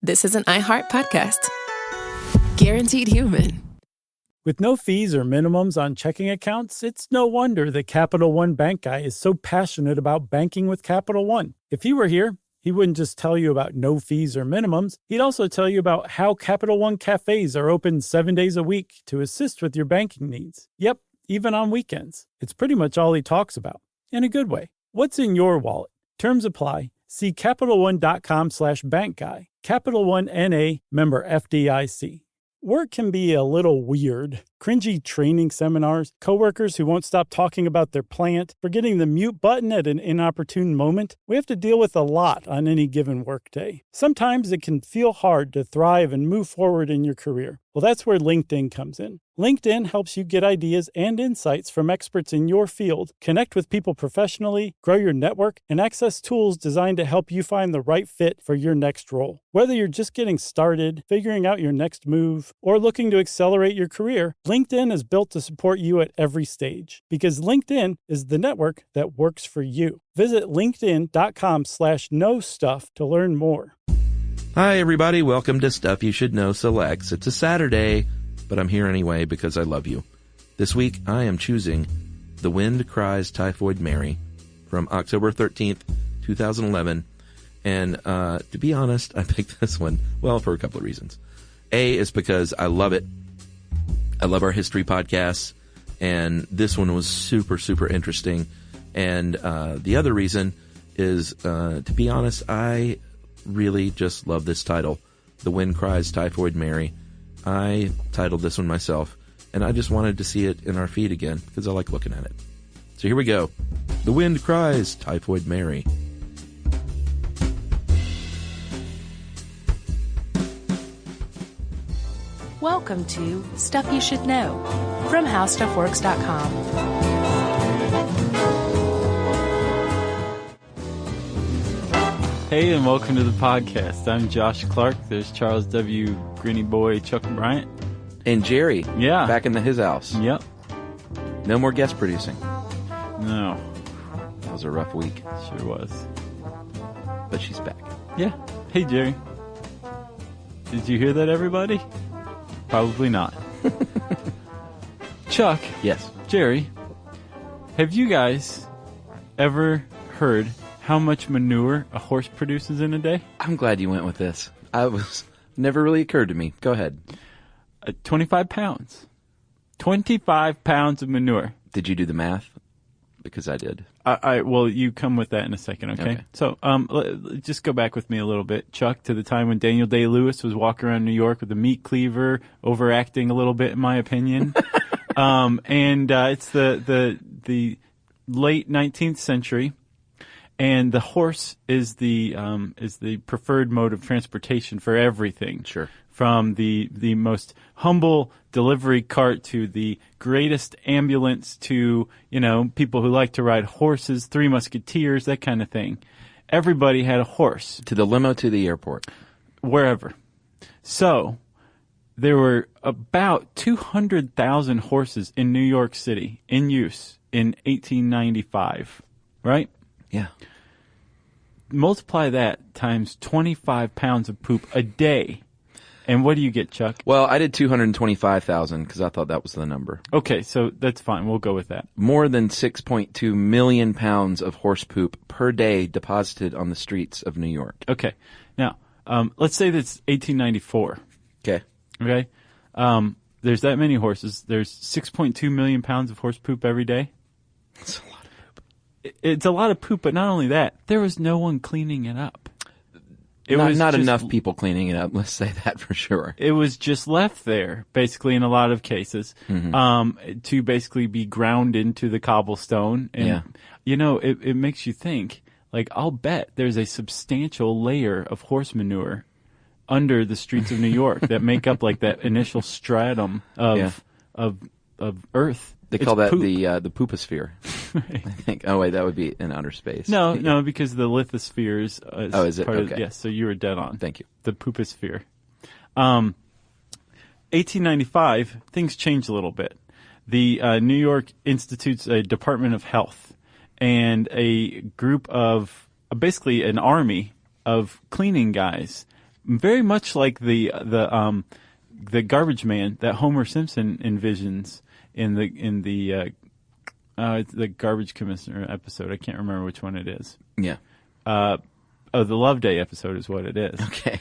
this is an iHeart podcast. Guaranteed human. With no fees or minimums on checking accounts, it's no wonder that Capital One Bank Guy is so passionate about banking with Capital One. If he were here, he wouldn't just tell you about no fees or minimums. He'd also tell you about how Capital One cafes are open 7 days a week to assist with your banking needs. Yep, even on weekends. It's pretty much all he talks about, in a good way. What's in your wallet? Terms apply. See CapitalOne.com/bankguy. Capital One N.A., member FDIC. Work can be a little weird. Cringy training seminars, coworkers who won't stop talking about their plant, forgetting the mute button at an inopportune moment. We have to deal with a lot on any given workday. Sometimes it can feel hard to thrive and move forward in your career. Well, that's where LinkedIn comes in. LinkedIn helps you get ideas and insights from experts in your field, connect with people professionally, grow your network, and access tools designed to help you find the right fit for your next role. Whether you're just getting started, figuring out your next move, or looking to accelerate your career, LinkedIn is built to support you at every stage, because LinkedIn is the network that works for you. Visit linkedin.com/knowstuff to learn more. Hi, everybody. Welcome to Stuff You Should Know Selects. It's a Saturday, but I'm here anyway because I love you. This week, I am choosing The Wind Cries, Typhoid, Mary from October 13th, 2011. And to be honest, I picked this one, well, for a couple of reasons. A is because I love it. I love our history podcasts, and this one was super, super interesting. And the other reason is, to be honest, I really just love this title, The Wind Cries, Typhoid, Mary. I titled this one myself, and I just wanted to see it in our feed again because I like looking at it. So here we go. The Wind Cries, Typhoid, Mary. Welcome to Stuff You Should Know from HowStuffWorks.com. Hey, and welcome to the podcast. I'm Josh Clark. There's Charles W. Grinny Boy Chuck Bryant. And Jerry. Yeah. Back in his house. Yep. No more guest producing. No. That was a rough week. Sure was. But she's back. Yeah. Hey, Jerry. Did you hear that, everybody? Probably not. Chuck. Yes. Jerry. Have you guys ever heard how much manure a horse produces in a day? I'm glad you went with this. Never really occurred to me. Go ahead. 25 pounds. 25 pounds of manure. Did you do the math? Because I did. Well, you come with that in a second, okay? So, just go back with me a little bit, Chuck, to the time when Daniel Day-Lewis was walking around New York with a meat cleaver, overacting a little bit, in my opinion. It's the late 19th century. And the horse is the preferred mode of transportation for everything. Sure. From the most humble delivery cart to the greatest ambulance to, people who like to ride horses, Three Musketeers, that kind of thing. Everybody had a horse. To the limo to the airport. Wherever. So there were about 200,000 horses in New York City in use in 1895, right? Yeah. Multiply that times 25 pounds of poop a day. And what do you get, Chuck? Well, I did 225,000 because I thought that was the number. Okay, so that's fine. We'll go with that. More than 6.2 million pounds of horse poop per day deposited on the streets of New York. Okay. Now, let's say that's 1894. Okay. Okay. There's that many horses. There's 6.2 million pounds of horse poop every day. That's a lot of poop. It's a lot of poop, but not only that, there was no one cleaning it up. Not enough people cleaning it up, let's say that for sure. It was just left there, basically, in a lot of cases, to basically be ground into the cobblestone. And, it makes you think, I'll bet there's a substantial layer of horse manure under the streets of New York that make up, that initial stratum of earth. They call that the pooposphere. Right. I think. Oh wait, that would be in outer space. No, because the lithosphere is is it? Part okay. Yes, so you were dead on. Thank you. The pooposphere. 1895, things changed a little bit. The New York institutes a Department of Health and a group of basically an army of cleaning guys very much like the garbage man that Homer Simpson envisions in the garbage commissioner episode. I can't remember which one it is. Yeah. The Love Day episode is what it is. Okay.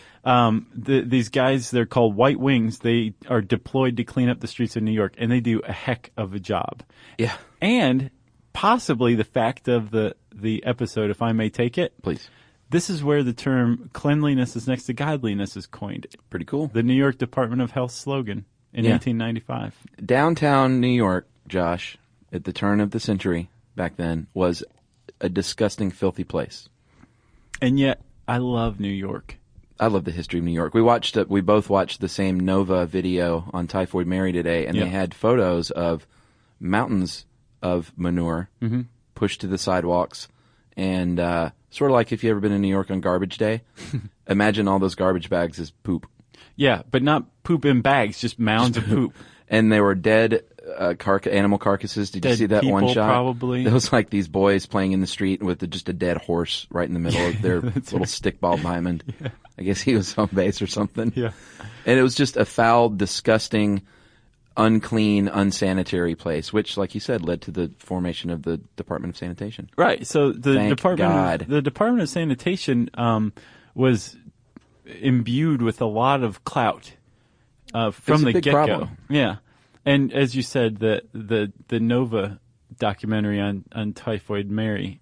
These guys, they're called White Wings. They are deployed to clean up the streets of New York, and they do a heck of a job. Yeah. And possibly the fact of the episode, if I may take it. Please. This is where the term cleanliness is next to godliness is coined. Pretty cool. The New York Department of Health slogan in 1895. Downtown New York, Josh, at the turn of the century back then, was a disgusting, filthy place. And yet, I love New York. I love the history of New York. We both watched the same Nova video on Typhoid Mary today, and they had photos of mountains of manure pushed to the sidewalks, and sort of like if you ever been in New York on garbage day, imagine all those garbage bags as poop. Yeah, but not poop in bags, just mounds of poop. And they were dead animal carcasses. Did you see that one shot? Probably. It was like these boys playing in the street with just a dead horse right in the middle of their little stickball diamond. Yeah. I guess he was home base or something. Yeah. And it was just a foul, disgusting, unclean, unsanitary place, which, like you said, led to the formation of the Department of Sanitation. Right. So the Department of Sanitation was imbued with a lot of clout from the get-go. Problem. Yeah. And as you said, the Nova documentary on Typhoid Mary,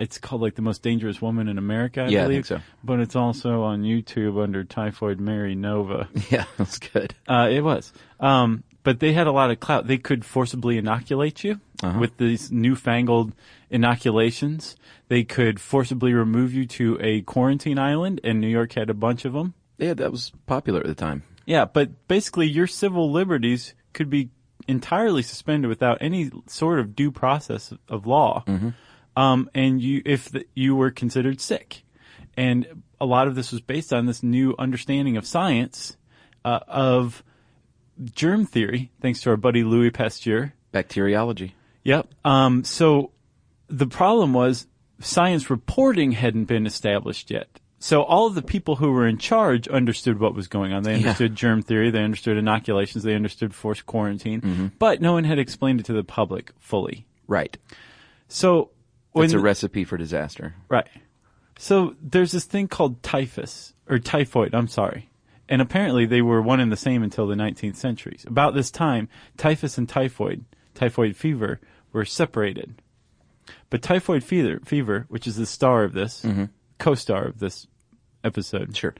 it's called like The Most Dangerous Woman in America, I believe. I think so. But it's also on YouTube under Typhoid Mary Nova. Yeah, that's good. It was. But they had a lot of clout. They could forcibly inoculate you with these newfangled inoculations. They could forcibly remove you to a quarantine island, and New York had a bunch of them. Yeah, that was popular at the time. Yeah, but basically your civil liberties could be entirely suspended without any sort of due process of law. And you were considered sick. And a lot of this was based on this new understanding of science, of germ theory, thanks to our buddy Louis Pasteur. Bacteriology. Yep. So the problem was science reporting hadn't been established yet. So all of the people who were in charge understood what was going on. They understood germ theory, they understood inoculations, they understood forced quarantine, but no one had explained it to the public fully. Right. So it's a recipe for disaster. Right. So there's this thing called typhoid, I'm sorry. And apparently they were one and the same until the 19th century. About this time, typhus and typhoid fever, were separated. But typhoid fever, which is the star of this, co-star of this episode, sure,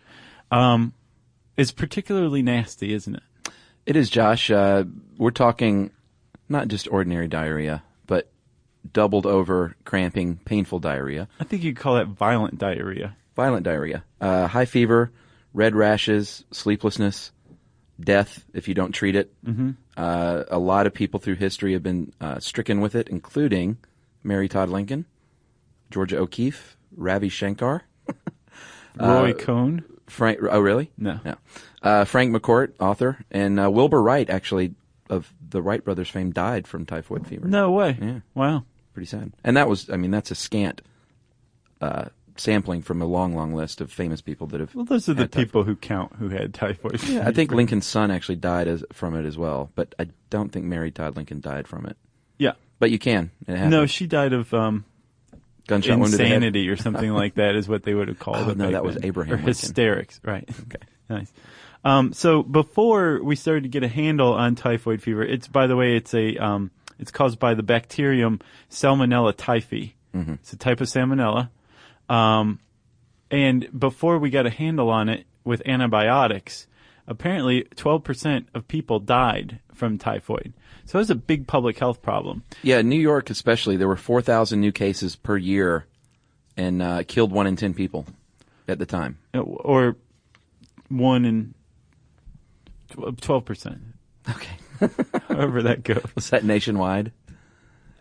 is particularly nasty, isn't it? It is, Josh. We're talking not just ordinary diarrhea, but doubled over, cramping, painful diarrhea. I think you'd call that violent diarrhea. Violent diarrhea. High fever, red rashes, sleeplessness, death if you don't treat it. A lot of people through history have been stricken with it, including Mary Todd Lincoln, Georgia O'Keeffe, Ravi Shankar, Roy Cohn. Frank. Oh, really? No. Frank McCourt, author, and Wilbur Wright, actually, of the Wright brothers fame, died from typhoid fever. No way. Yeah. Wow. Pretty sad. And that's a scant sampling from a long, long list of famous people that have. Well, those are the people who count who had typhoid fever. Yeah, I think Lincoln's son actually died from it as well, but I don't think Mary Todd Lincoln died from it. Yeah. But you can. It happens. No, she died of gunshot wound to the head. Insanity or something like that is what they would have called it. No, that was Abraham Lincoln. Hysterics, right. Okay, nice. So before we started to get a handle on typhoid fever, it's caused by the bacterium Salmonella typhi. It's a type of salmonella. And before we got a handle on it with antibiotics, apparently 12% of people died from typhoid. So it was a big public health problem. Yeah, in New York especially, there were 4,000 new cases per year and killed 1 in 10 people at the time. Or 1 in 12%. Okay. However that goes. Was that nationwide?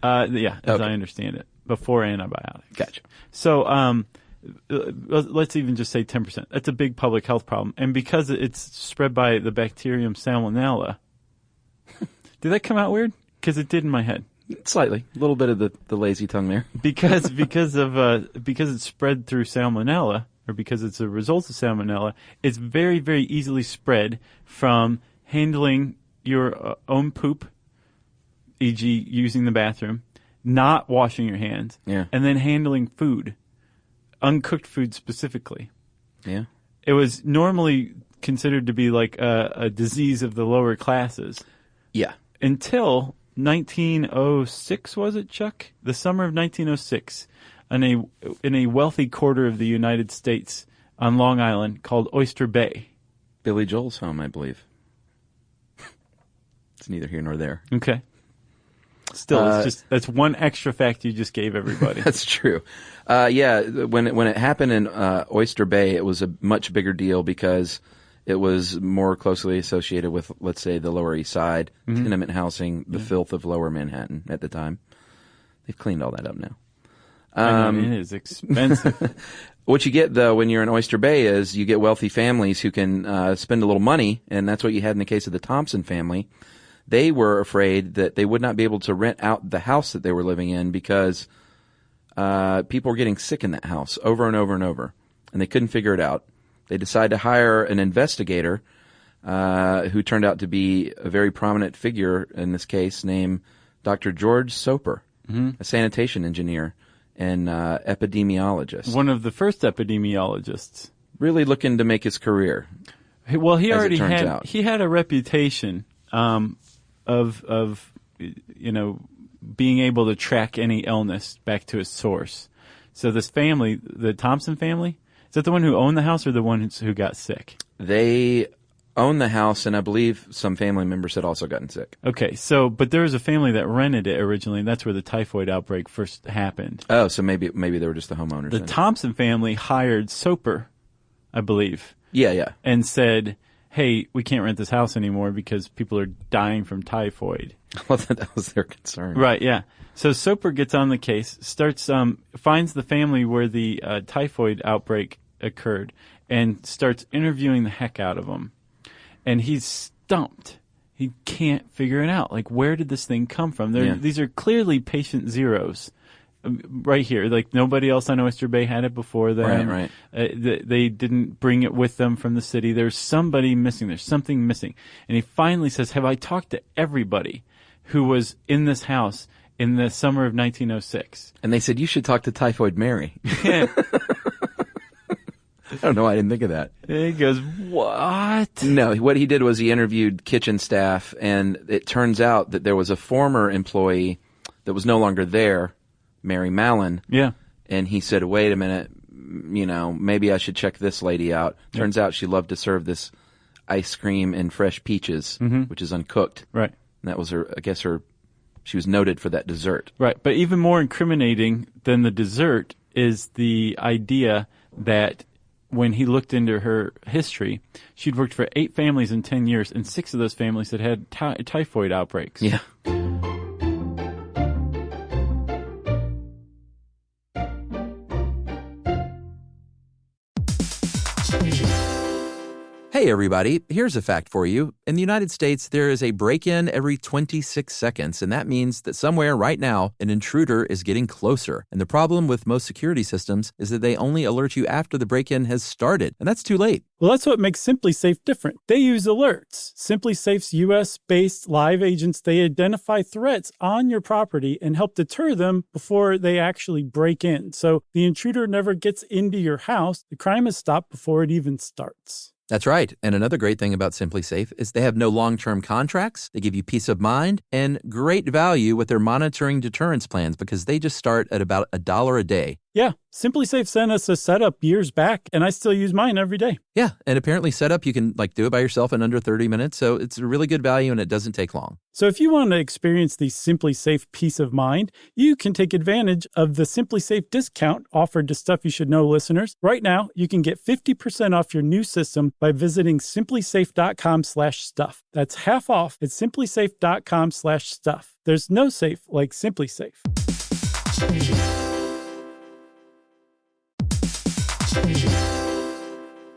Yeah, as I understand it, before antibiotics. Gotcha. So let's even just say 10%. That's a big public health problem. And because it's spread by the bacterium Salmonella, did that come out weird? Because it did in my head. Slightly. A little bit of the lazy tongue there. Because it's spread through Salmonella, or because it's a result of salmonella, it's very, very easily spread from handling your own poop, e.g. using the bathroom, not washing your hands, and then handling food, uncooked food specifically. Yeah. It was normally considered to be like a disease of the lower classes. Yeah. Until 1906, was it, Chuck? The summer of 1906, in a wealthy quarter of the United States on Long Island called Oyster Bay. Billy Joel's home, I believe. It's neither here nor there. Okay. Still, that's one extra fact you just gave everybody. That's true. When it happened in Oyster Bay, it was a much bigger deal because it was more closely associated with, let's say, the Lower East Side, tenement housing, the filth of Lower Manhattan at the time. They've cleaned all that up now. I mean, it is expensive. What you get, though, when you're in Oyster Bay is you get wealthy families who can spend a little money, and that's what you had in the case of the Thompson family. They were afraid that they would not be able to rent out the house that they were living in because people were getting sick in that house over and over and over, and they couldn't figure it out. They decided to hire an investigator who turned out to be a very prominent figure in this case named Dr. George Soper, a sanitation engineer and epidemiologist. One of the first epidemiologists. Really looking to make his career. Well, he already out. He had a reputation of being able to track any illness back to its source. So this family, the Thompson family, is that the one who owned the house or the one who got sick? They owned the house, and I believe some family members had also gotten sick. Okay, but there was a family that rented it originally, and that's where the typhoid outbreak first happened. Oh, so maybe they were just the homeowners. The Thompson family hired Soper, I believe. Yeah. And said, hey, we can't rent this house anymore because people are dying from typhoid. Well, that was their concern. Right, yeah. So Soper gets on the case, finds the family where the typhoid outbreak occurred, and starts interviewing the heck out of them. And he's stumped. He can't figure it out. Like, where did this thing come from? These are clearly patient zeros. Right here, like nobody else on Oyster Bay had it before them. Right. They didn't bring it with them from the city. There's somebody missing. There's something missing. And he finally says, have I talked to everybody who was in this house in the summer of 1906? And they said, you should talk to Typhoid Mary. I don't know. I didn't think of that. And he goes, what? No, what he did was he interviewed kitchen staff, and it turns out that there was a former employee that was no longer there, Mary Mallon. Yeah. And he said, wait a minute, maybe I should check this lady out. Turns out she loved to serve this ice cream and fresh peaches, which is uncooked. Right. And that was she was noted for that dessert. Right. But even more incriminating than the dessert is the idea that when he looked into her history, she'd worked for 8 families in 10 years, and 6 of those families had typhoid outbreaks. Yeah. Hey everybody, here's a fact for you. In the United States, there is a break-in every 26 seconds, and that means that somewhere right now, an intruder is getting closer. And the problem with most security systems is that they only alert you after the break-in has started, and that's too late. Well, that's what makes SimpliSafe different. They use alerts. SimpliSafe's U.S.-based live agents, they identify threats on your property and help deter them before they actually break in. So the intruder never gets into your house. The crime is stopped before it even starts. That's right. And another great thing about SimpliSafe is they have no long-term contracts. They give you peace of mind and great value with their monitoring deterrence plans because they just start at about $1 a day. Yeah, SimpliSafe sent us a setup years back, and I still use mine every day. Yeah, and apparently setup, you can do it by yourself in under 30 minutes, so it's a really good value and it doesn't take long. So if you want to experience the SimpliSafe peace of mind, you can take advantage of the SimpliSafe discount offered to Stuff You Should Know listeners. Right now, you can get 50% off your new system by visiting simplisafe.com/stuff. That's half off at simplisafe.com/stuff. There's no safe like SimpliSafe.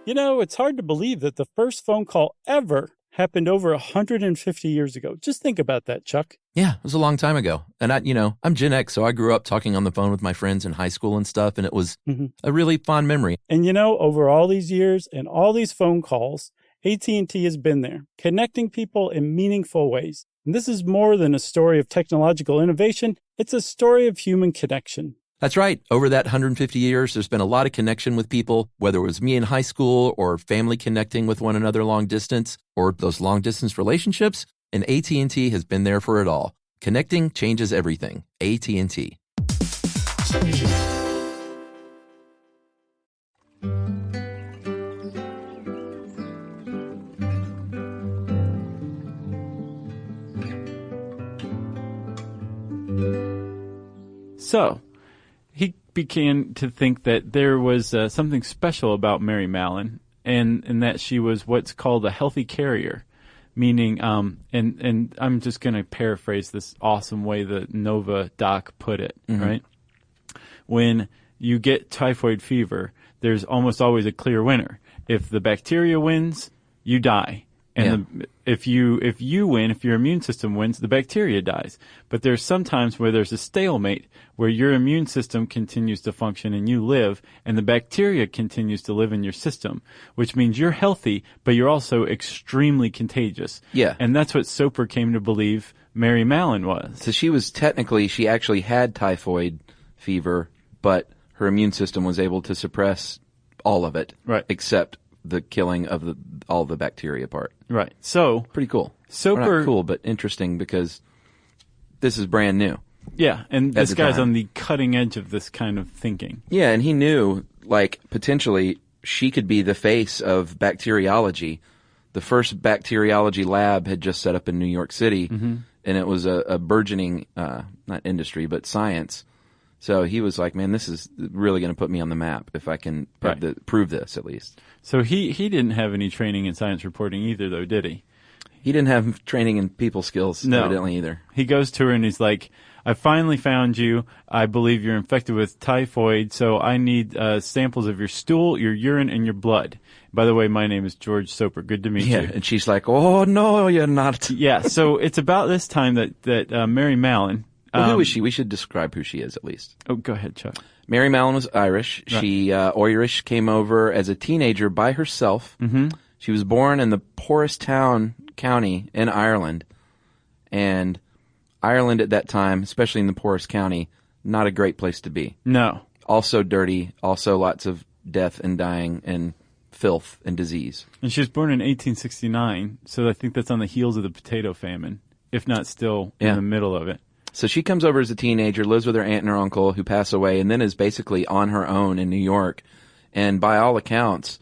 It's hard to believe that the first phone call ever happened over 150 years ago. Just think about that, Chuck. Yeah, it was a long time ago. And I'm Gen X, so I grew up talking on the phone with my friends in high school and stuff, and it was a really fond memory. And over all these years and all these phone calls, AT&T has been there, connecting people in meaningful ways. And this is more than a story of technological innovation. It's a story of human connection. That's right. Over that 150 years, there's been a lot of connection with people, whether it was me in high school or family connecting with one another long distance or those long distance relationships. And AT&T has been there for it all. Connecting changes everything. AT&T. So, he began to think that there was something special about Mary Mallon, and that she was what's called a healthy carrier, meaning, and I'm just going to paraphrase this awesome way that Nova Doc put it, right? When you get typhoid fever, there's almost always a clear winner. If the bacteria wins, you die. And if you win, if your immune system wins, the bacteria dies. But there's sometimes where there's a stalemate, where your immune system continues to function and you live, and the bacteria continues to live in your system, which means you're healthy, but you're also extremely contagious. Yeah. And that's what Soper came to believe Mary Mallon was. So she actually had typhoid fever, but her immune system was able to suppress all of it. Right. Except the killing of all the bacteria part. Right. So pretty cool. Soper, or not cool, but interesting because this is brand new. Yeah, and this guy's time. on the cutting edge of this kind of thinking. Yeah, and he knew, potentially she could be the face of bacteriology. The first bacteriology lab had just set up in New York City, and it was a burgeoning, not industry, but science. So he was like, man, this is really going to put me on the map if I can prove this at least. So he didn't have any training in science reporting either, though, did he? He didn't have training in people skills, evidently, either. He goes to her and he's like, I finally found you. I believe you're infected with typhoid, so I need samples of your stool, your urine, and your blood. By the way, my name is George Soper. Good to meet you. Yeah, and she's like, oh, no, you're not. Yeah, so it's about this time that Mary Mallon... Well, who is she? We should describe who she is, at least. Oh, go ahead, Chuck. Mary Mallon was Irish. Right. She, Irish, came over as a teenager by herself. Mm-hmm. She was born in the poorest county in Ireland. And Ireland at that time, especially in the poorest county, not a great place to be. No. Also dirty, also lots of death and dying and filth and disease. And she was born in 1869, so I think that's on the heels of the potato famine, if not still in the middle of it. So she comes over as a teenager, lives with her aunt and her uncle who pass away, and then is basically on her own in New York. And by all accounts,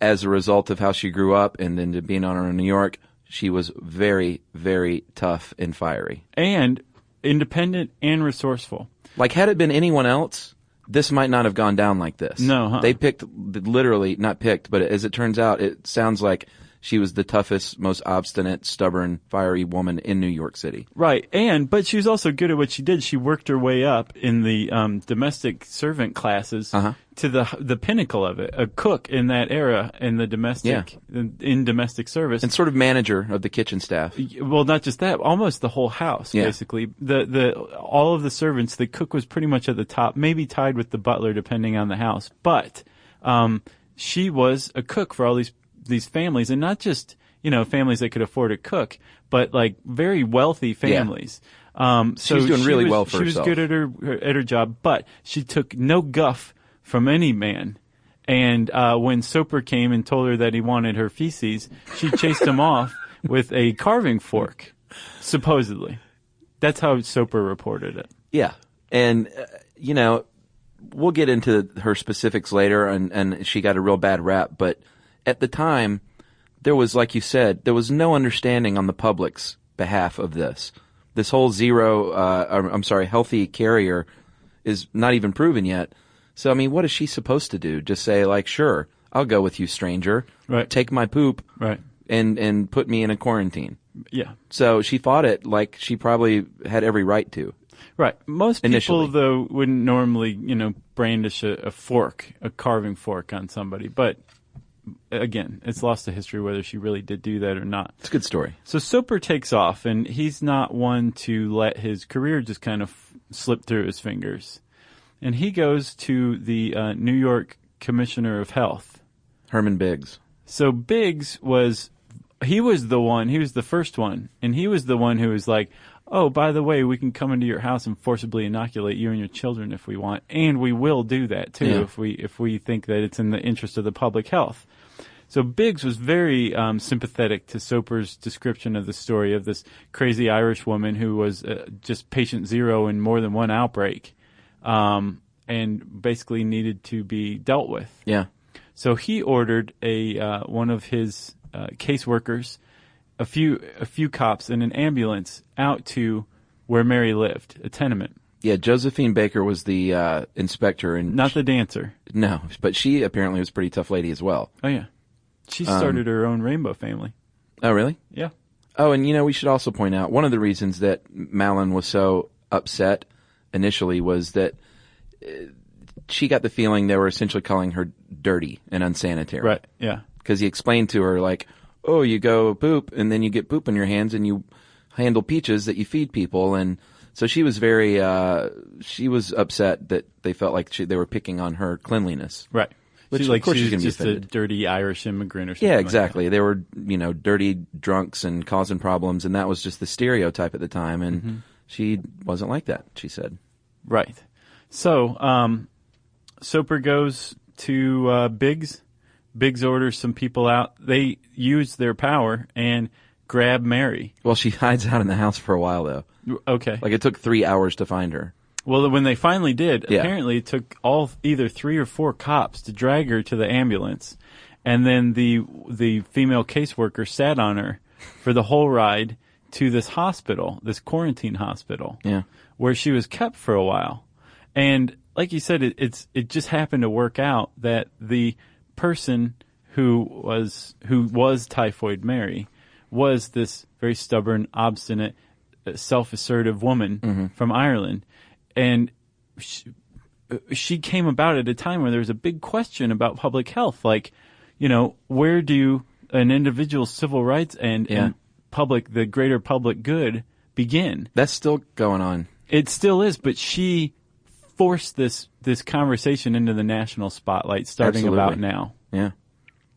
as a result of how she grew up and then being on her own in New York, she was very, very tough and fiery. And independent and resourceful. Like, had it been anyone else, this might not have gone down like this. No, huh? They picked, literally, not picked, but as it turns out, it sounds like she was the toughest, most obstinate, stubborn, fiery woman in New York City. Right. But she was also good at what she did. She worked her way up in the domestic servant classes to the pinnacle of it. A cook in that era in the domestic in domestic service. And sort of manager of the kitchen staff. Well, not just that, almost the whole house, basically. All of the servants, the cook was pretty much at the top, maybe tied with the butler depending on the house. But she was a cook for all these families, and not just, families that could afford a cook, but like very wealthy families. So she was doing really well for herself. She was good at her job, but she took no guff from any man. And when Soper came and told her that he wanted her feces, she chased him off with a carving fork, supposedly. That's how Soper reported it. Yeah. And, we'll get into her specifics later, and she got a real bad rap, but at the time, there was, like you said, there was no understanding on the public's behalf of this. This whole healthy carrier is not even proven yet. So, what is she supposed to do? Just say, sure, I'll go with you, stranger. Right. Take my poop. Right. And put me in a quarantine. Yeah. So she fought it like she probably had every right to. Right. Most initially. people, though, wouldn't normally, brandish a fork, a carving fork on somebody. But again, it's lost to history whether she really did do that or not. It's a good story. So Soper takes off, and he's not one to let his career just kind of slip through his fingers. And he goes to the New York Commissioner of Health. Herman Biggs. So Biggs was the first one, and he was the one who was like, oh, by the way, we can come into your house and forcibly inoculate you and your children if we want, and we will do that too if we think that it's in the interest of the public health. So Biggs was very sympathetic to Soper's description of the story of this crazy Irish woman who was just patient zero in more than one outbreak, and basically needed to be dealt with. Yeah. So he ordered one of his caseworkers, a few cops, and an ambulance out to where Mary lived, a tenement. Yeah, Josephine Baker was the inspector, and not the dancer. No, but she apparently was a pretty tough lady as well. Oh yeah, she started her own rainbow family. Oh really? Yeah. Oh, and we should also point out one of the reasons that Malin was so upset initially was that she got the feeling they were essentially calling her dirty and unsanitary. Right. Yeah. Because he explained to her like, oh, you go poop and then you get poop on your hands and you handle peaches that you feed people. And so she was she was upset that they felt like they were picking on her cleanliness. Right. Which, of course, she's going to be just offended. a dirty Irish immigrant or something. Yeah, exactly. Like they were, dirty drunks and causing problems, and that was just the stereotype at the time. And she wasn't like that, she said. Right. So Soper goes to Biggs. Biggs orders some people out. They use their power and grab Mary. Well, she hides out in the house for a while, though. Okay. Like, it took 3 hours to find her. Well, when they finally did, Yeah. apparently it took either 3 or 4 cops to drag her to the ambulance. And then the female caseworker sat on her for the whole ride to this hospital, this quarantine hospital, Yeah. where she was kept for a while. And like you said, it just happened to work out that the person who was Typhoid Mary was this very stubborn, obstinate, self-assertive woman from Ireland. And she came about at a time where there was a big question about public health. Like, where do an individual's civil rights and the greater public good begin? That's still going on. It still is, but she forced this conversation into the national spotlight starting Absolutely. about now. Yeah.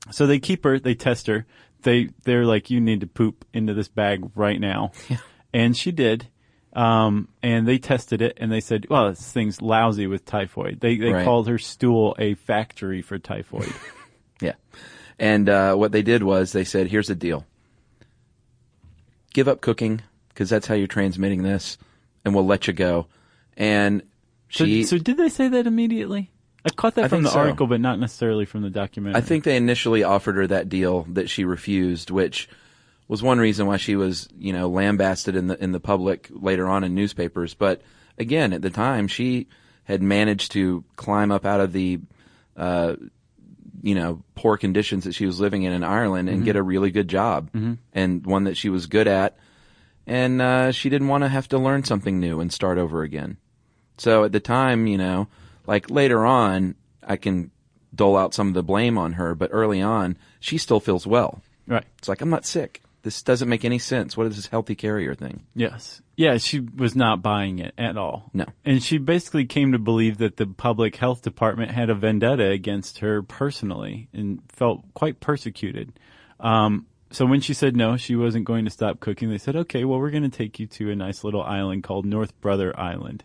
So they keep her, they test her. They're like, you need to poop into this bag right now. Yeah. And she did. And they tested it and they said, well, this thing's lousy with typhoid. They Right. called her stool a factory for typhoid. Yeah. And what they did was they said, here's the deal. Give up cooking, because that's how you're transmitting this, and we'll let you go. And So did they say that immediately? I caught that I from think the so. article, but not necessarily from the documentary. I think they initially offered her that deal that she refused, which was one reason why she was, lambasted in the public later on in newspapers. But again, at the time, she had managed to climb up out of the, poor conditions that she was living in Ireland and get a really good job, and one that she was good at. And she didn't want to have to learn something new and start over again. So at the time, like later on, I can dole out some of the blame on her, but early on, she still feels well. Right. It's like, I'm not sick. This doesn't make any sense. What is this healthy carrier thing? Yes. Yeah, she was not buying it at all. No. And she basically came to believe that the public health department had a vendetta against her personally and felt quite persecuted. So when she said no, she wasn't going to stop cooking, they said, okay, well, we're going to take you to a nice little island called North Brother Island.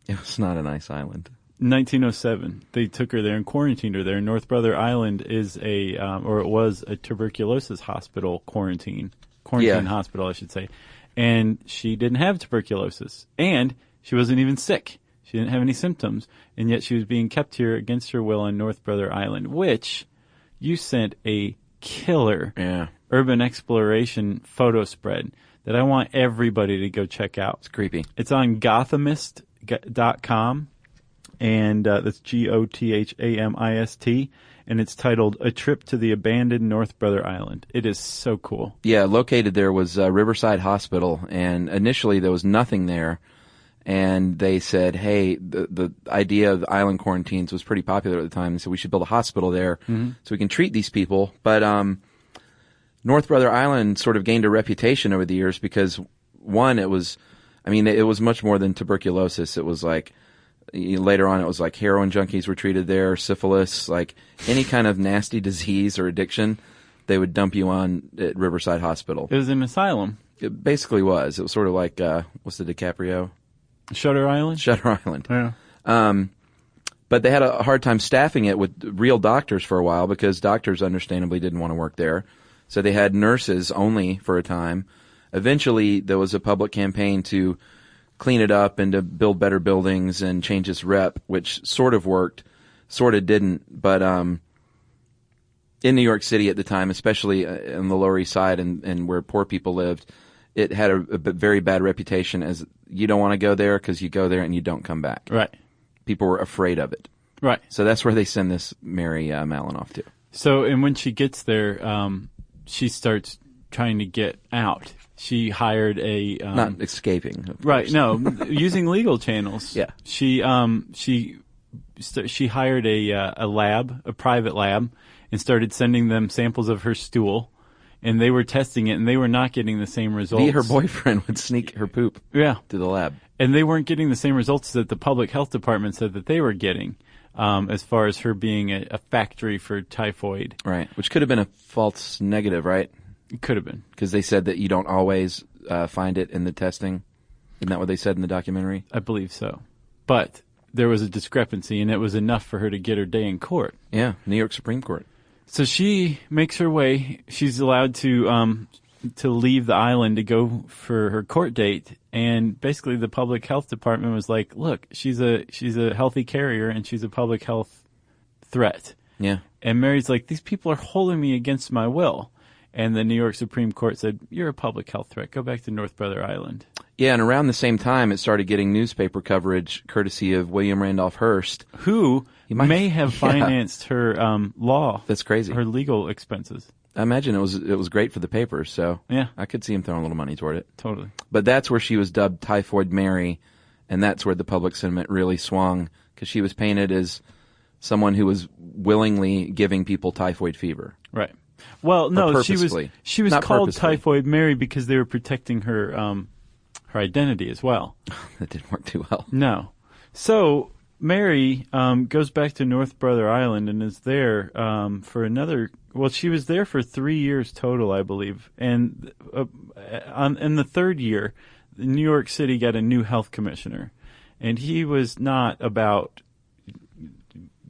It's not a nice island. In 1907, they took her there and quarantined her there. North Brother Island is it was a tuberculosis hospital quarantine hospital, I should say. And she didn't have tuberculosis. And she wasn't even sick. She didn't have any symptoms. And yet she was being kept here against her will on North Brother Island, which you sent a killer urban exploration photo spread that I want everybody to go check out. It's creepy. It's on Gothamist.com, and that's GOTHAMIST, and it's titled A Trip to the Abandoned North Brother Island. It is so cool. Yeah, located there was Riverside Hospital, and initially there was nothing there. And they said, hey, the idea of island quarantines was pretty popular at the time. So we should build a hospital there so we can treat these people. But North Brother Island sort of gained a reputation over the years because, one, it was much more than tuberculosis. It was like, later on, it was like heroin junkies were treated there, syphilis, like any kind of nasty disease or addiction, they would dump you on at Riverside Hospital. It was an asylum. It basically was. It was sort of like, what's the DiCaprio? Shutter Island? Shutter Island. Yeah. But they had a hard time staffing it with real doctors for a while because doctors understandably didn't want to work there. So they had nurses only for a time. Eventually, there was a public campaign to clean it up and to build better buildings and change its rep, which sort of worked, sort of didn't. But in New York City at the time, especially on the Lower East Side and where poor people lived, it had a very bad reputation as you don't want to go there because you go there and you don't come back. Right. People were afraid of it. Right. So that's where they send this Mary Mallon off to. So, and when she gets there, she starts trying to get out. She hired a not escaping, of right? course. No, using legal channels. Yeah. She hired a lab, a private lab, and started sending them samples of her stool. And they were testing it, and they were not getting the same results. Her boyfriend would sneak her poop to the lab. And they weren't getting the same results that the public health department said that they were getting, as far as her being a factory for typhoid. Right, which could have been a false negative, right? It could have been. Because they said that you don't always find it in the testing. Isn't that what they said in the documentary? I believe so. But there was a discrepancy, and it was enough for her to get her day in court. Yeah, New York Supreme Court. So she makes her way. She's allowed to leave the island to go for her court date, and basically the public health department was like, "Look, she's a healthy carrier, and she's a public health threat." Yeah. And Mary's like, "These people are holding me against my will," and the New York Supreme Court said, "You're a public health threat. Go back to North Brother Island." Yeah, and around the same time, it started getting newspaper coverage courtesy of William Randolph Hearst, who may have financed her law. That's crazy. Her legal expenses. I imagine it was great for the papers, so yeah, I could see him throwing a little money toward it. Totally. But that's where she was dubbed Typhoid Mary, and that's where the public sentiment really swung, because she was painted as someone who was willingly giving people typhoid fever. Right. Well, no, she was Not called purposely. Typhoid Mary because they were protecting her her identity as well. That didn't work too well. No. So Mary goes back to North Brother Island and is there for another. Well, she was there for 3 years total, I believe. And in the third year, New York City got a new health commissioner, and he was not about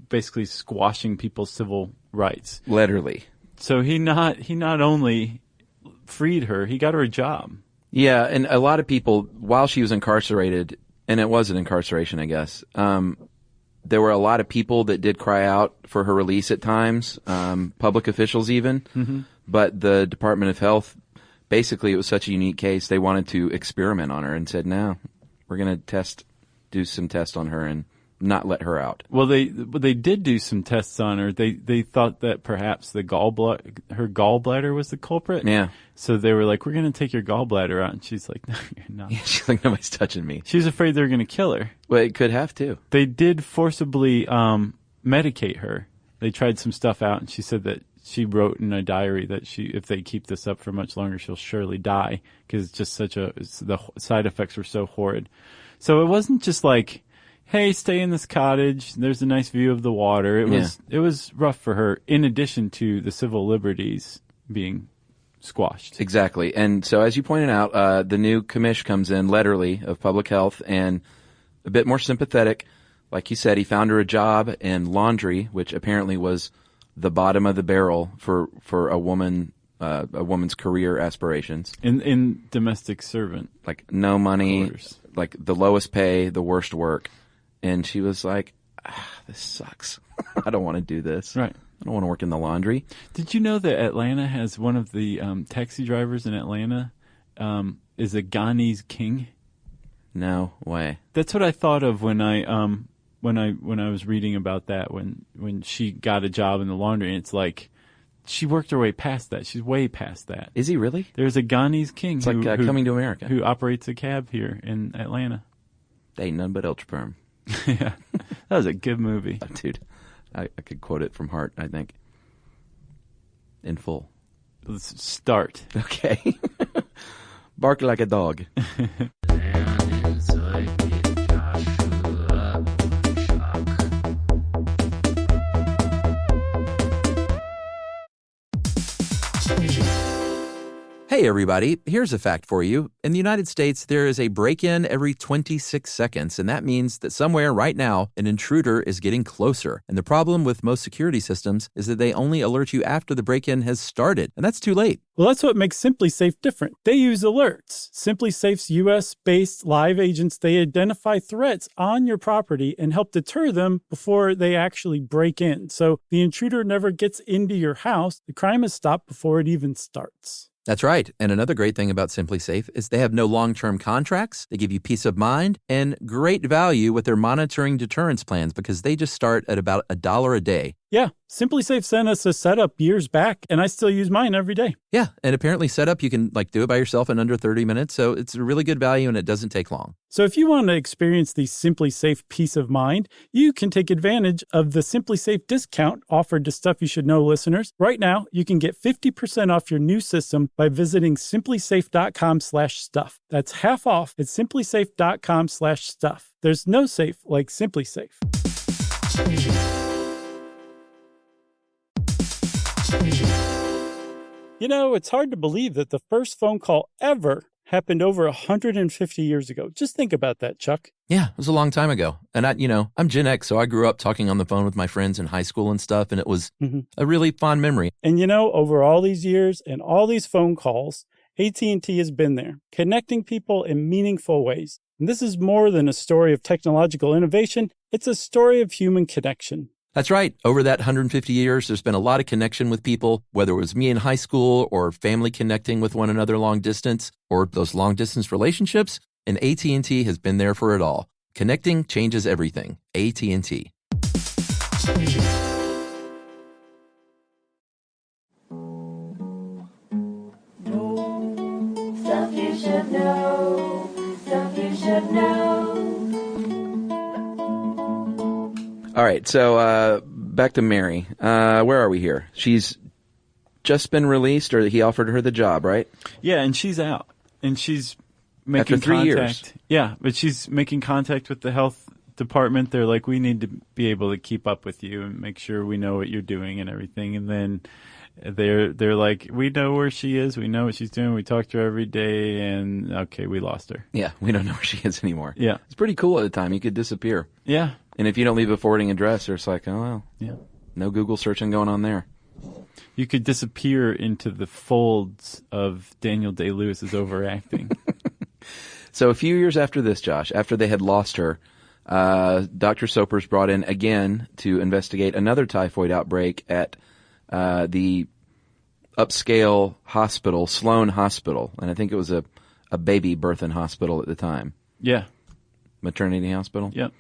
basically squashing people's civil rights. Literally. So he not only freed her, he got her a job. Yeah, and a lot of people, while she was incarcerated, and it was an incarceration, I guess, there were a lot of people that did cry out for her release at times, public officials even. Mm-hmm. But the Department of Health, basically it was such a unique case, they wanted to experiment on her and said, no, we're going to do some tests on her and not let her out. Well, they did do some tests on her. They thought that perhaps her gallbladder was the culprit. Yeah. So they were like, we're going to take your gallbladder out. And she's like, no, you're not. Yeah, she's like, nobody's touching me. She was afraid they were going to kill her. Well, it could have too. They did forcibly medicate her. They tried some stuff out, and she said that she wrote in a diary that if they keep this up for much longer, she'll surely die because it's just the side effects were so horrid. So it wasn't just like, hey, stay in this cottage. There's a nice view of the water. It was rough for her, in addition to the civil liberties being squashed. Exactly. And so, as you pointed out, the new commish comes in, Letterly, of Public Health, and a bit more sympathetic. Like you said, he found her a job in laundry, which apparently was the bottom of the barrel for a woman's career aspirations. In domestic servant. Like no money, quarters. Like the lowest pay, the worst work. And she was like, this sucks. I don't want to do this. Right. I don't want to work in the laundry. Did you know that Atlanta has one of the taxi drivers in Atlanta is a Ghanese king? No way. That's what I thought of when I was reading about that when she got a job in the laundry. And it's like she worked her way past that. She's way past that. Is he really? There's a Ghanese king. It's like Coming to America, who operates a cab here in Atlanta. Ain't none but Elchperm. Yeah, that was a good movie. Dude, I could quote it from heart, I think. In full. Let's start. Okay. Bark like a dog. Hey everybody, here's a fact for you. In the United States, there is a break-in every 26 seconds, and that means that somewhere right now, an intruder is getting closer. And the problem with most security systems is that they only alert you after the break-in has started, and that's too late. Well, that's what makes SimpliSafe different. They use alerts. SimpliSafe's U.S.-based live agents, they identify threats on your property and help deter them before they actually break in. So the intruder never gets into your house. The crime is stopped before it even starts. That's right. And another great thing about SimpliSafe is they have no long-term contracts. They give you peace of mind and great value with their monitoring deterrence plans because they just start at about $1 a day. Yeah, SimpliSafe sent us a setup years back, and I still use mine every day. Yeah, and apparently setup, you can do it by yourself in under 30 minutes, so it's a really good value and it doesn't take long. So if you want to experience the SimpliSafe peace of mind, you can take advantage of the SimpliSafe discount offered to Stuff You Should Know listeners. Right now, you can get 50% off your new system by visiting simplisafe.com/stuff. That's half off at simplisafe.com/stuff. There's no safe like SimpliSafe. You know, it's hard to believe that the first phone call ever happened over 150 years ago. Just think about that, Chuck. Yeah, it was a long time ago. And I'm Gen X, so I grew up talking on the phone with my friends in high school and stuff, and it was a really fond memory. And over all these years and all these phone calls, AT&T has been there, connecting people in meaningful ways. And this is more than a story of technological innovation. It's a story of human connection. That's right. Over that 150 years, there's been a lot of connection with people, whether it was me in high school or family connecting with one another long distance or those long distance relationships. And AT&T has been there for it all. Connecting changes everything. AT&T. Stuff you should know. Stuff you should know. All right, so back to Mary. Where are we here? She's just been released, or he offered her the job, right? Yeah, and she's out, and she's making after 3 contact. years. Yeah, but she's making contact with the health department. They're like, we need to be able to keep up with you and make sure we know what you're doing and everything. And then they're like, we know where she is, we know what she's doing, we talk to her every day, and okay, we lost her. Yeah, we don't know where she is anymore. Yeah, it's pretty cool at the time. You could disappear. Yeah. And if you don't leave a forwarding address, it's like, oh, well, yeah, no Google searching going on there. You could disappear into the folds of Daniel Day-Lewis's overacting. So a few years after this, Josh, after they had lost her, Dr. Soper's brought in again to investigate another typhoid outbreak at the upscale hospital, Sloan Hospital. And I think it was a baby birthing hospital at the time. Yeah. Maternity hospital. Yep.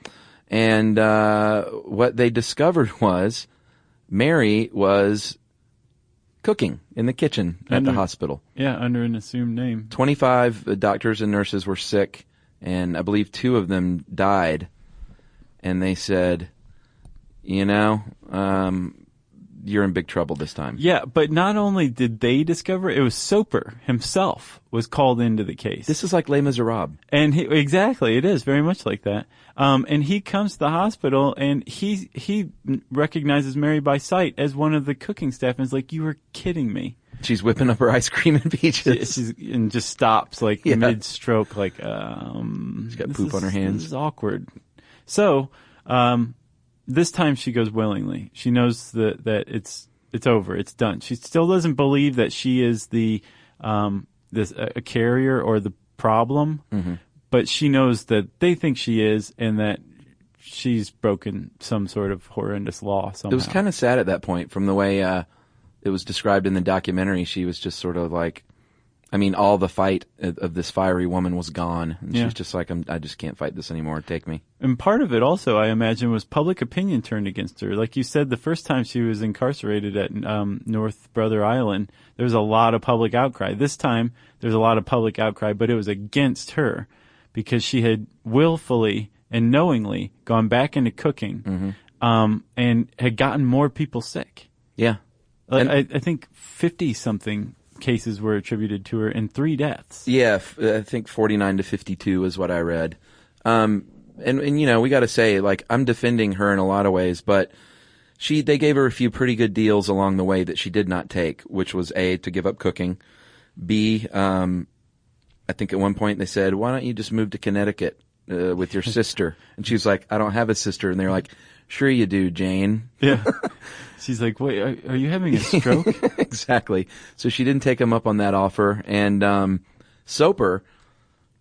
And what they discovered was Mary was cooking in the kitchen at the hospital. Yeah, under an assumed name. 25 doctors and nurses were sick, and I believe 2 of them died. And they said, you're in big trouble this time. Yeah, but not only did they discover it, was Soper himself was called into the case. This is like Les Miserables. And exactly, it is very much like that. And he comes to the hospital, and he recognizes Mary by sight as one of the cooking staff, and is like, "You were kidding me." She's whipping up her ice cream and peaches. And just stops mid-stroke, like, she's got poop on her hands. This is awkward. So, this time she goes willingly. She knows that it's over. It's done. She still doesn't believe that she is a carrier or the problem, but she knows that they think she is, and that she's broken some sort of horrendous law somehow. It was kind of sad at that point from the way it was described in the documentary. She was just sort of like, all the fight of this fiery woman was gone. And she's just like, I just can't fight this anymore. Take me. And part of it also, I imagine, was public opinion turned against her. Like you said, the first time she was incarcerated at North Brother Island, there was a lot of public outcry. This time, there's a lot of public outcry, but it was against her because she had willfully and knowingly gone back into cooking, and had gotten more people sick. Yeah. I think 50-something cases were attributed to her and 3 deaths. Yeah, I think 49 to 52 is what I read. And you know, we got to say, like, I'm defending her in a lot of ways, but they gave her a few pretty good deals along the way that she did not take, which was A, to give up cooking, B, I think at one point they said, why don't you just move to Connecticut with your sister? And she was like, I don't have a sister. And they're like, sure you do, Jane. Yeah. She's like, wait, are you having a stroke? Exactly. So she didn't take him up on that offer. And Soper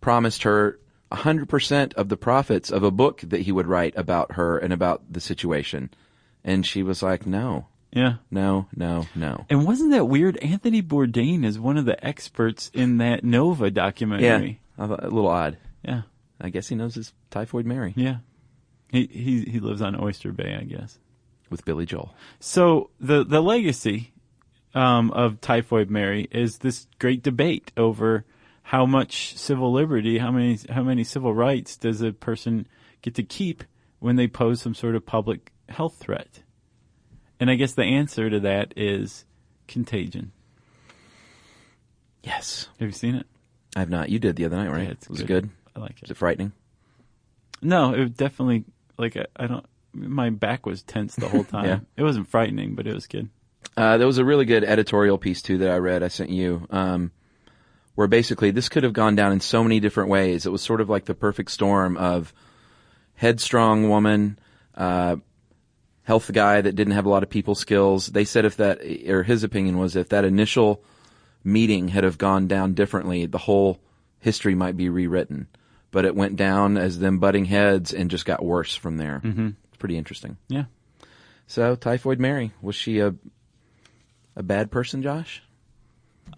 promised her 100% of the profits of a book that he would write about her and about the situation. And she was like, no. Yeah. No. And wasn't that weird? Anthony Bourdain is one of the experts in that Nova documentary. Yeah. A little odd. Yeah. I guess he knows his Typhoid Mary. Yeah. He lives on Oyster Bay, I guess. With Billy Joel. So the legacy of Typhoid Mary is this great debate over how much civil liberty, how many civil rights does a person get to keep when they pose some sort of public health threat? And I guess the answer to that is contagion. Yes. Have you seen it? I have not. You did the other night, right? Yeah, was it good? I like it. Was it frightening? No, it definitely, like, I don't, my back was tense the whole time. Yeah. It wasn't frightening, but it was good. There was a really good editorial piece, too, that I read. I sent you, where basically this could have gone down in so many different ways. It was sort of like the perfect storm of headstrong woman, health guy that didn't have a lot of people skills. They said his opinion was if that initial meeting had have gone down differently, the whole history might be rewritten. But it went down as them butting heads and just got worse from there. Mm-hmm. It's pretty interesting. Yeah. So, Typhoid Mary, was she a bad person, Josh?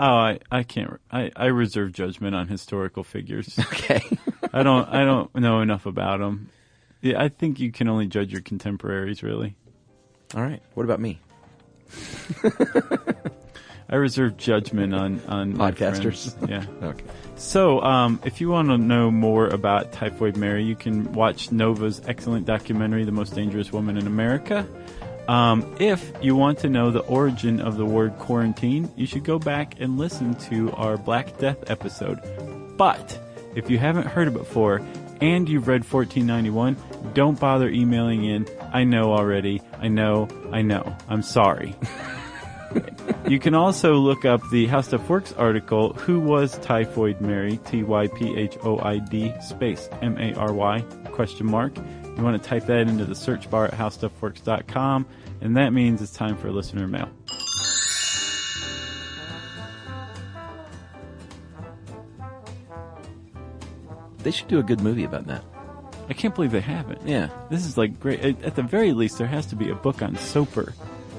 Oh, I can't. I reserve judgment on historical figures. Okay. I don't know enough about them. Yeah, I think you can only judge your contemporaries, really. All right. What about me? I reserve judgment on podcasters. Yeah. Okay. So, if you want to know more about Typhoid Mary, you can watch Nova's excellent documentary, The Most Dangerous Woman in America. If you want to know the origin of the word quarantine, you should go back and listen to our Black Death episode. But if you haven't heard it before and you've read 1491, don't bother emailing in. I know already. I know. I'm sorry. You can also look up the How Stuff Works article, Who Was Typhoid Mary? Typhoid space Mary ? You want to type that into the search bar at howstuffworks.com, and that means it's time for listener mail. They should do a good movie about that. I can't believe they haven't. Yeah. This is like great. At the very least, there has to be a book on Soper.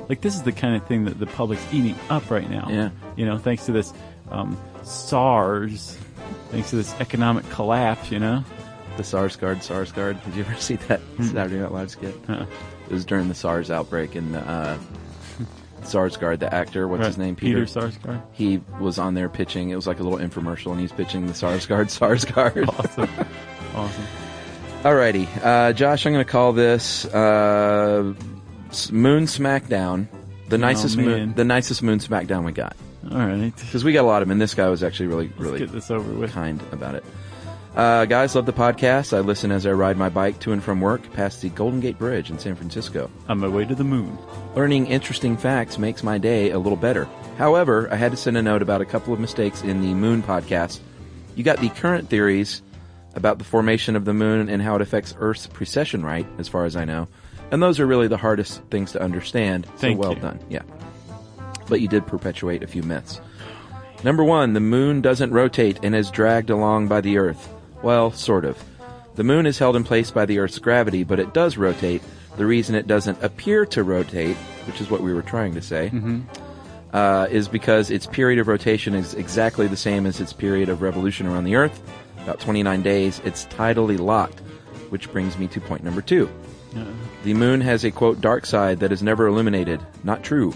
Like, this is the kind of thing that the public's eating up right now. Yeah. You know, thanks to this SARS, thanks to this economic collapse, you know? The SARS guard. Did you ever see that Saturday Night Live skit? Uh-uh. It was during the SARS outbreak, and the SARS guard, the actor, what's his name? Peter Sarsgaard. He was on there pitching. It was like a little infomercial, and he's pitching the SARS guard. Awesome. Alrighty. Josh, I'm going to call this Moon Smackdown. The nicest Moon Smackdown we got. All right. Because we got a lot of them, and this guy was actually really Let's get this over with. kind about it. Guys, love the podcast. I listen as I ride my bike to and from work past the Golden Gate Bridge in San Francisco. On my way to the moon. Learning interesting facts makes my day a little better. However, I had to send a note about a couple of mistakes in the Moon podcast. You got the current theories about the formation of the moon and how it affects Earth's precession right, as far as I know. And those are really the hardest things to understand. Thank so well you. done. Yeah. But you did perpetuate a few myths. Number 1, the moon doesn't rotate and is dragged along by the Earth. Well, sort of. The moon is held in place by the Earth's gravity, but it does rotate. The reason it doesn't appear to rotate, which is what we were trying to say, is because its period of rotation is exactly the same as its period of revolution around the Earth. About 29 days. It's tidally locked, which brings me to point number 2. The moon has a, quote, dark side that is never illuminated. Not true.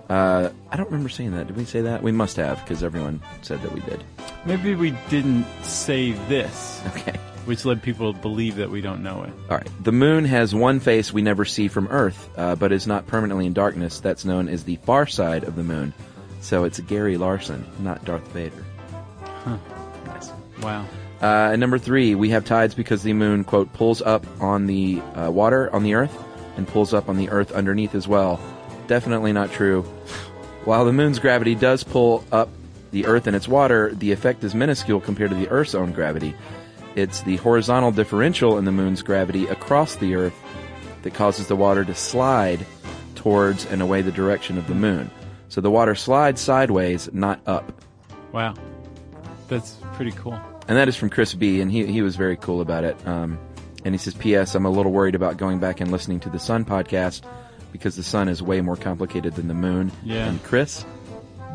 I don't remember saying that. Did we say that? We must have, because everyone said that we did. Maybe we didn't say this. Okay. Which led people to believe that we don't know it. All right. The moon has one face we never see from Earth, but is not permanently in darkness. That's known as the far side of the moon. So it's Gary Larson, not Darth Vader. Huh. Nice. Wow. And number 3, we have tides because the moon, quote, pulls up on the water on the Earth and pulls up on the Earth underneath as well. Definitely not true. While the moon's gravity does pull up the Earth and its water, the effect is minuscule compared to the Earth's own gravity. It's the horizontal differential in the moon's gravity across the Earth that causes the water to slide towards and away the direction of the moon. So the water slides sideways, not up. Wow. That's pretty cool. And that is from Chris B., and he was very cool about it. And he says, P.S., I'm a little worried about going back and listening to the Sun podcast because the sun is way more complicated than the moon. Yeah. And Chris,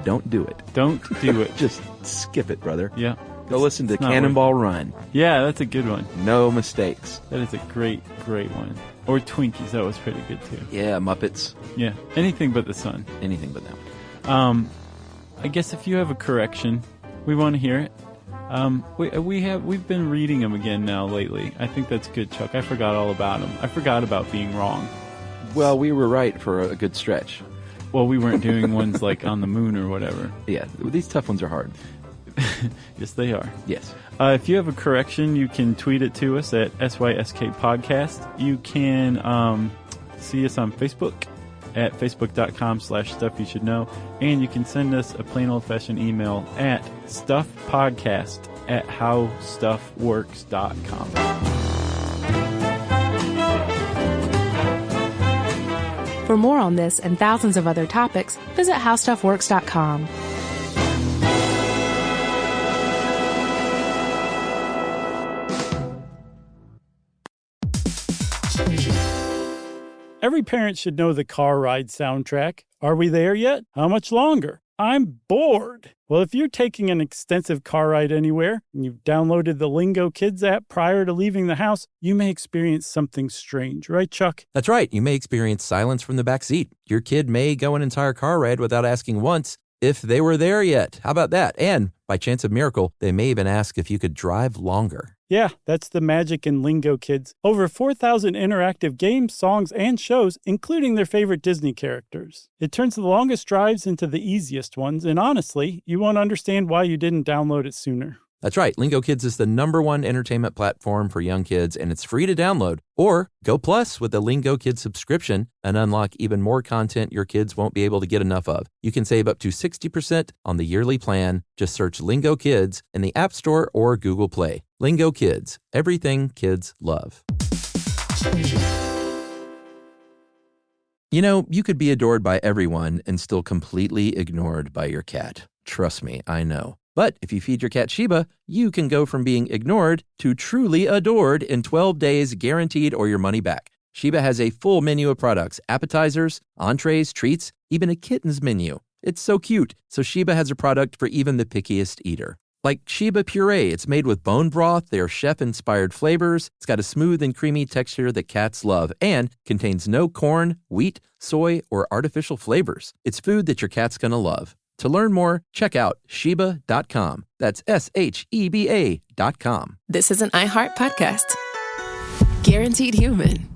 don't do it. Don't do it. Just skip it, brother. Yeah. Go listen to Cannonball Run. Yeah, that's a good one. No mistakes. That is a great, great one. Or Twinkies, that was pretty good too. Yeah, Muppets. Yeah, anything but the sun. Anything but that one. I guess if you have a correction, we want to hear it. We've been reading them again now lately. I think that's good, Chuck. I forgot all about them. I forgot about being wrong. Well, we were right for a good stretch. Well, we weren't doing ones like on the moon or whatever. Yeah, these tough ones are hard. Yes, they are. Yes. If you have a correction, you can tweet it to us at SYSK Podcast. You can see us on Facebook at facebook.com/stuffyoushouldknow. And you can send us a plain old-fashioned email at stuffpodcast@howstuffworks.com. For more on this and thousands of other topics, visit howstuffworks.com. Every parent should know the car ride soundtrack. Are we there yet? How much longer? I'm bored. Well, if you're taking an extensive car ride anywhere and you've downloaded the Lingo Kids app prior to leaving the house, you may experience something strange, right, Chuck? That's right. You may experience silence from the back seat. Your kid may go an entire car ride without asking once if they were there yet. How about that? And by chance of miracle, they may even ask if you could drive longer. Yeah, that's the magic in Lingo Kids. Over 4,000 interactive games, songs, and shows, including their favorite Disney characters. It turns the longest drives into the easiest ones, and honestly, you won't understand why you didn't download it sooner. That's right. Lingo Kids is the #1 entertainment platform for young kids, and it's free to download. Or go plus with the Lingo Kids subscription and unlock even more content your kids won't be able to get enough of. You can save up to 60% on the yearly plan. Just search Lingo Kids in the App Store or Google Play. Lingo Kids, everything kids love. You know, you could be adored by everyone and still completely ignored by your cat. Trust me, I know. But if you feed your cat Sheba, you can go from being ignored to truly adored in 12 days guaranteed or your money back. Sheba has a full menu of products, appetizers, entrees, treats, even a kitten's menu. It's so cute, so Sheba has a product for even the pickiest eater. Like Sheba Puree, it's made with bone broth, their chef-inspired flavors. It's got a smooth and creamy texture that cats love and contains no corn, wheat, soy, or artificial flavors. It's food that your cat's gonna love. To learn more, check out Sheba.com. That's SHEBA.com. This is an iHeart podcast. Guaranteed human.